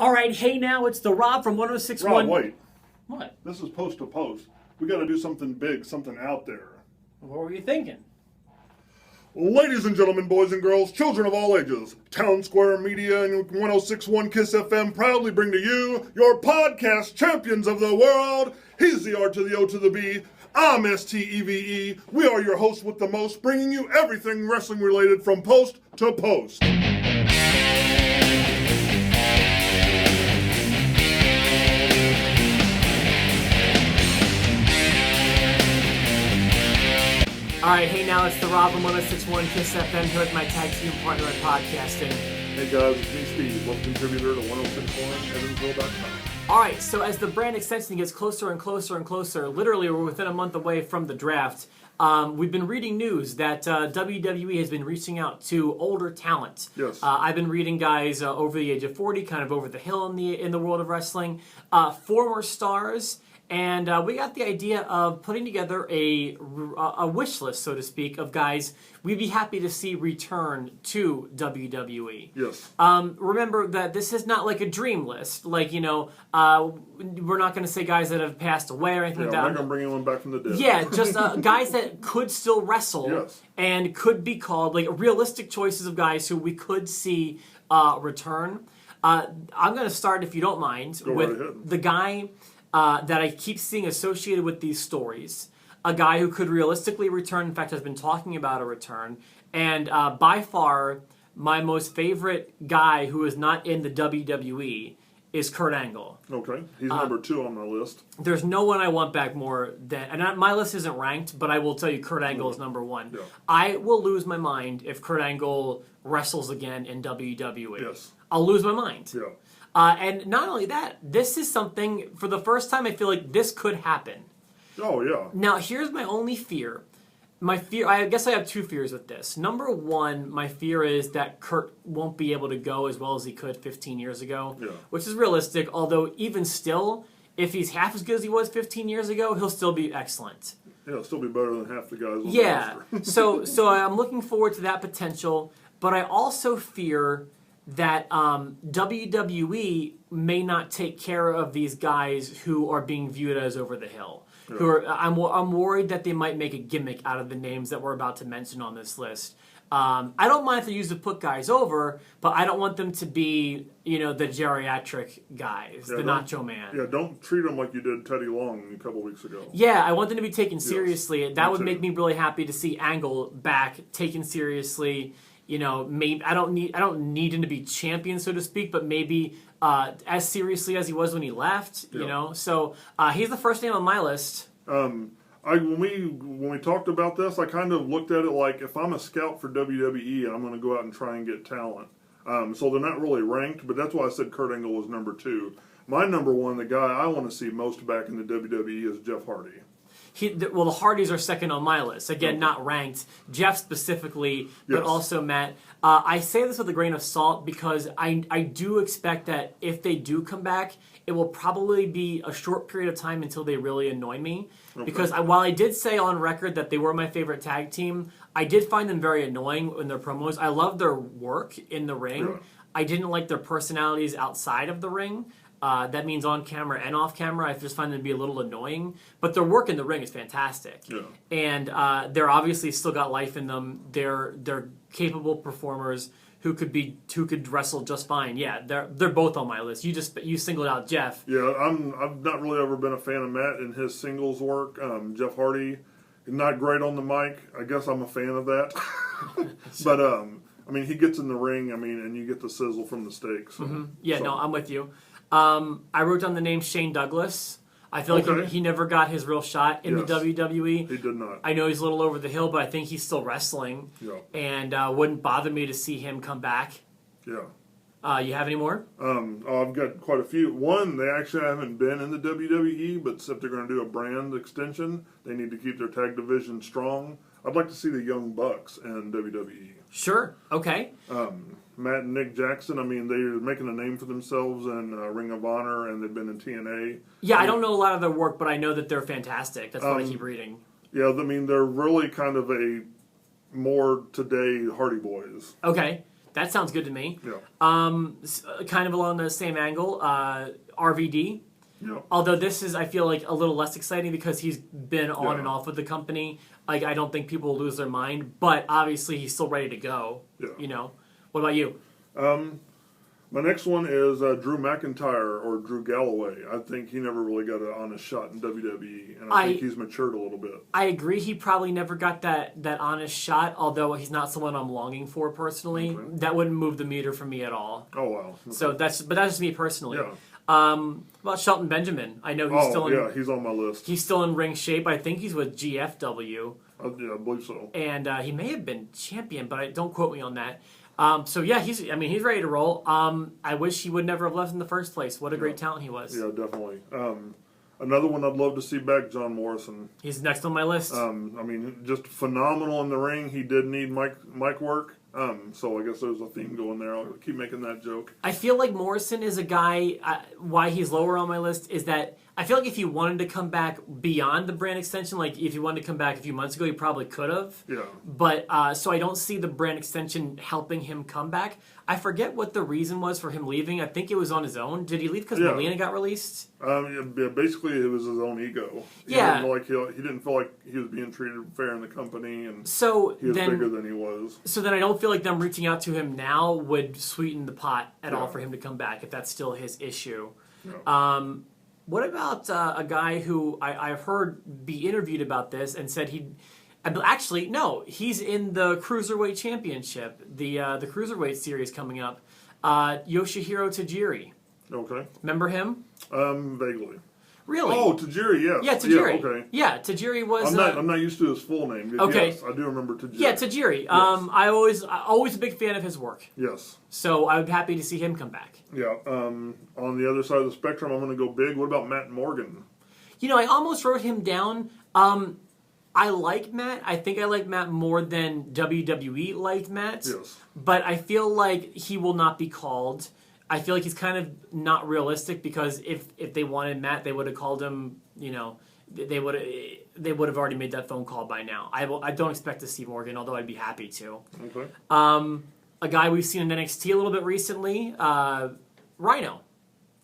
All right, hey now, it's the Rob from 1061. Rob, wait. What? This is post to post. We got to do something big, something out there. What were you thinking? Ladies and gentlemen, boys and girls, children of all ages, Town Square Media and 1061 KISS FM proudly bring to you your podcast champions of the world. He's the R to the O to the B. I'm STEVE. We are your hosts with the most, bringing you everything wrestling related from post to post. All right, hey now, it's the Rob from 1061 KISS FM here with my tag team partner in podcasting. Hey guys, it's me, Steve, local contributor to 1061 evansville.youtube. All right, so as the brand extension gets closer and closer and closer, literally we're within a month away from the draft, we've been reading news that WWE has been reaching out to older talent. Yes. I've been reading guys over the age of 40, kind of over the hill in the world of wrestling, former stars. And we got the idea of putting together a wish list, so to speak, of guys we'd be happy to see return to WWE. Yes. Remember that this is not like a dream list. Like, we're not going to say guys that have passed away or anything like that. We're not going to bring anyone back from the dead. Yeah, just guys that could still wrestle yes. and could be called, like, realistic choices of guys who we could see return. I'm going to start, if you don't mind, with the guy that I keep seeing associated with these stories, a guy who could realistically return, in fact has been talking about a return, and by far my most favorite guy who is not in the WWE is Kurt Angle. Okay, he's number 2 on my list. There's no one I want back more than, and my list isn't ranked, but I will tell you Kurt Angle is number 1. Yeah. I will lose my mind if Kurt Angle wrestles again in WWE. Yes. I'll lose my mind. Yeah. And not only that, this is something, for the first time, I feel like this could happen. Oh, yeah. Now, here's my only fear. I guess I have 2 fears with this. Number 1, my fear is that Kurt won't be able to go as well as he could 15 years ago, which is realistic, although even still, if he's half as good as he was 15 years ago, he'll still be excellent. Yeah, he'll still be better than half the guys on the roster. so I'm looking forward to that potential, but I also fear that WWE may not take care of these guys who are being viewed as over the hill. Yeah. I'm worried that they might make a gimmick out of the names that we're about to mention on this list. I don't mind if they use to put guys over, but I don't want them to be, the geriatric guys, the Nacho Man. Yeah, don't treat them like you did Teddy Long a couple weeks ago. Yeah, I want them to be taken seriously. Yes, that would make me really happy to see Angle back, taken seriously. Maybe I don't need him to be champion, so to speak, but maybe as seriously as he was when he left. So he's the first name on my list. When we talked about this, I kind of looked at it like if I'm a scout for WWE, I'm going to go out and try and get talent. So they're not really ranked, but that's why I said Kurt Angle was number 2. My number 1, the guy I want to see most back in the WWE is Jeff Hardy. The Hardys are second on my list. Again, not ranked. Jeff specifically, but also Matt. I say this with a grain of salt because I do expect that if they do come back, it will probably be a short period of time until they really annoy me. Okay. Because while I did say on record that they were my favorite tag team, I did find them very annoying in their promos. I love their work in the ring. Yeah. I didn't like their personalities outside of the ring. That means on camera and off camera. I just find them to be a little annoying. But their work in the ring is fantastic. Yeah. And they're obviously still got life in them. They're capable performers who could wrestle just fine. Yeah, they're both on my list. You singled out Jeff. Yeah, I've not really ever been a fan of Matt in his singles work. Jeff Hardy, not great on the mic. I guess I'm a fan of that. But he gets in the ring. And you get the sizzle from the steak. So, No, I'm with you. I wrote down the name Shane Douglas. I feel like he never got his real shot in the WWE. He did not. I know he's a little over the hill, but I think he's still wrestling. Yeah. And wouldn't bother me to see him come back. Yeah. You have any more? I've got quite a few. One, they actually haven't been in the WWE, but if they're going to do a brand extension, they need to keep their tag division strong. I'd like to see the Young Bucks in WWE. Sure. Okay. Matt and Nick Jackson, they're making a name for themselves in Ring of Honor, and they've been in TNA. Yeah, I don't know a lot of their work, but I know that they're fantastic. That's what I keep reading. Yeah, they're really kind of a more today Hardy Boys. Okay. That sounds good to me. Yeah. Kind of along the same angle, RVD. Yeah. Although this is, I feel like, a little less exciting because he's been on and off with the company. Like, I don't think people will lose their mind, but obviously he's still ready to go. Yeah. What about you? My next one is Drew McIntyre or Drew Galloway. I think he never really got an honest shot in WWE, and I think he's matured a little bit. I agree. He probably never got that honest shot, although he's not someone I'm longing for personally. Okay. That wouldn't move the meter for me at all. Oh, wow. Okay. So that's just me personally. Yeah. About Shelton Benjamin. I know he's still in... yeah, he's on my list. He's still in ring shape. I think he's with GFW. Yeah, I believe so. And he may have been champion, but don't quote me on that. So yeah, he's ready to roll. I wish he would never have left in the first place. What a great talent he was. Yeah, definitely. Another one I'd love to see back, John Morrison. He's next on my list. Just phenomenal in the ring. He did need mic work. So I guess there's a theme going there. I'll keep making that joke. I feel like Morrison is a guy, why he's lower on my list is that I feel like if he wanted to come back beyond the brand extension, like if he wanted to come back a few months ago, he probably could have. Yeah. But, so I don't see the brand extension helping him come back. I forget what the reason was for him leaving. I think it was on his own. Did he leave because Melina got released? Basically it was his own ego. He didn't feel like he was being treated fair in the company, and so he was bigger than he was. So then I don't feel like them reaching out to him now would sweeten the pot at all for him to come back, if that's still his issue. Yeah. What about a guy who I've heard be interviewed about this and said actually, no, he's in the Cruiserweight Championship, the Cruiserweight series coming up. Yoshihiro Tajiri. Okay. Remember him? Vaguely. Really? Oh, Tajiri, yes. Yeah, Tajiri. Yeah, okay. Yeah, Tajiri was... I'm not used to his full name. Okay. Yes, I do remember Tajiri. Yeah, Tajiri. Yes. I always a big fan of his work. Yes. So I would be happy to see him come back. Yeah. On the other side of the spectrum, I'm going to go big. What about Matt Morgan? I almost wrote him down. I like Matt. I think I like Matt more than WWE liked Matt. Yes. But I feel like he will not be called. I feel like he's kind of not realistic because if they wanted Matt, they would have called him, they would have already made that phone call by now. I don't expect to see Morgan, although I'd be happy to. Okay. A guy we've seen in NXT a little bit recently, Rhino.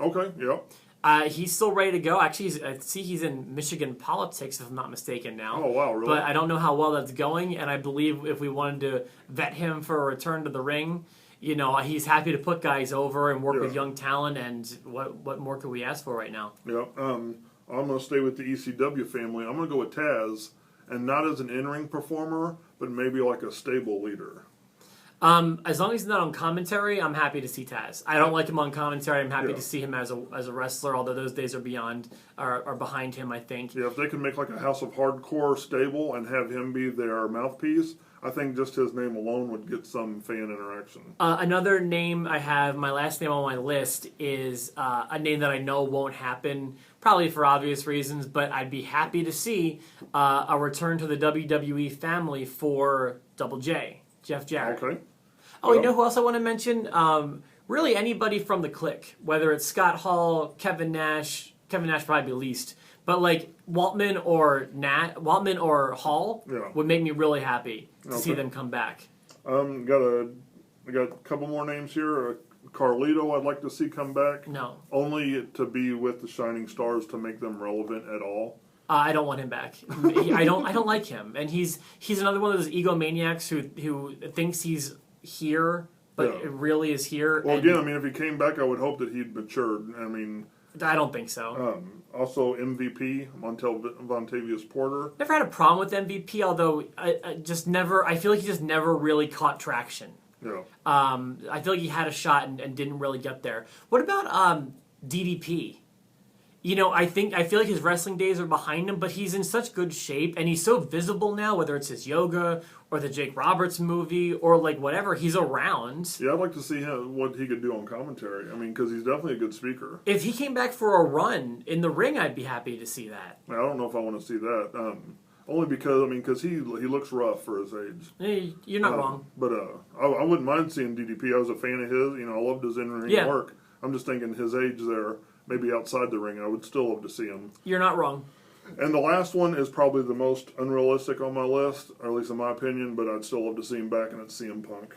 Okay, yeah. He's still ready to go. Actually, I see he's in Michigan politics, if I'm not mistaken now. Oh, wow, really? But I don't know how well that's going, and I believe if we wanted to vet him for a return to the ring, he's happy to put guys over and work with young talent, and what more could we ask for right now? Yeah. I'm going to stay with the ECW family. I'm going to go with Taz, and not as an in-ring performer, but maybe like a stable leader. As long as he's not on commentary, I'm happy to see Taz. I don't like him on commentary. I'm happy to see him as a wrestler, although those days are behind him, I think. Yeah, if they could make like a House of Hardcore stable and have him be their mouthpiece, I think just his name alone would get some fan interaction. Another name I have, my last name on my list, is a name that I know won't happen, probably for obvious reasons, but I'd be happy to see a return to the WWE family for Double J, Jeff Jarrett. Okay. Oh, you know who else I want to mention? Really anybody from the Clique, whether it's Scott Hall, Kevin Nash probably least, but like Waltman or Hall would make me really happy to see them come back. Got a couple more names here. Carlito, I'd like to see come back. No, only to be with the Shining Stars to make them relevant at all. I don't want him back. I don't like him, and he's another one of those egomaniacs who thinks he's here, but it really is here. Well, again, if he came back, I would hope that he'd matured. I don't think so. Also, MVP, Montel Vontavious Porter. Never had a problem with MVP, although I feel like he just never really caught traction. Yeah. I feel like he had a shot and didn't really get there. What about DDP? I feel like his wrestling days are behind him, but he's in such good shape, and he's so visible now, whether it's his yoga or the Jake Roberts movie or like whatever, he's around. Yeah, I'd like to see what he could do on commentary. Because he's definitely a good speaker. If he came back for a run in the ring, I'd be happy to see that. I don't know if I want to see that. Only because he looks rough for his age. Hey, you're not wrong. But I wouldn't mind seeing DDP. I was a fan of his. I loved his in-ring work. I'm just thinking his age there. Maybe outside the ring, I would still love to see him. You're not wrong. And the last one is probably the most unrealistic on my list, or at least in my opinion, but I'd still love to see him back, and it's CM Punk.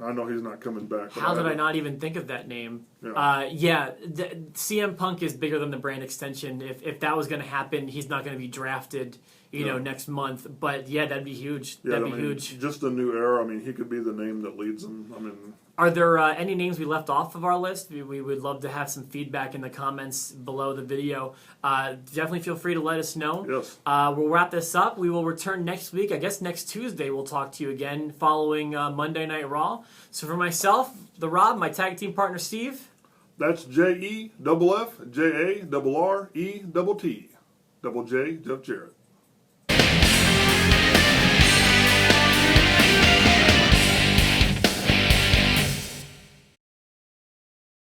I know he's not coming back. How did I not even think of that name? CM Punk is bigger than the brand extension. If that was going to happen, he's not going to be drafted, next month. But yeah, that'd be huge. Yeah, that'd be huge. Just a new era. I mean, he could be the name that leads them. Are there any names we left off of our list? We would love to have some feedback in the comments below the video. Definitely feel free to let us know. Yes. We'll wrap this up. We will return next week. I guess next Tuesday we'll talk to you again following Monday Night Raw. So for myself, the Rob, my tag team partner Steve. That's JEFFJARRET. Double J, Jeff Jarrett.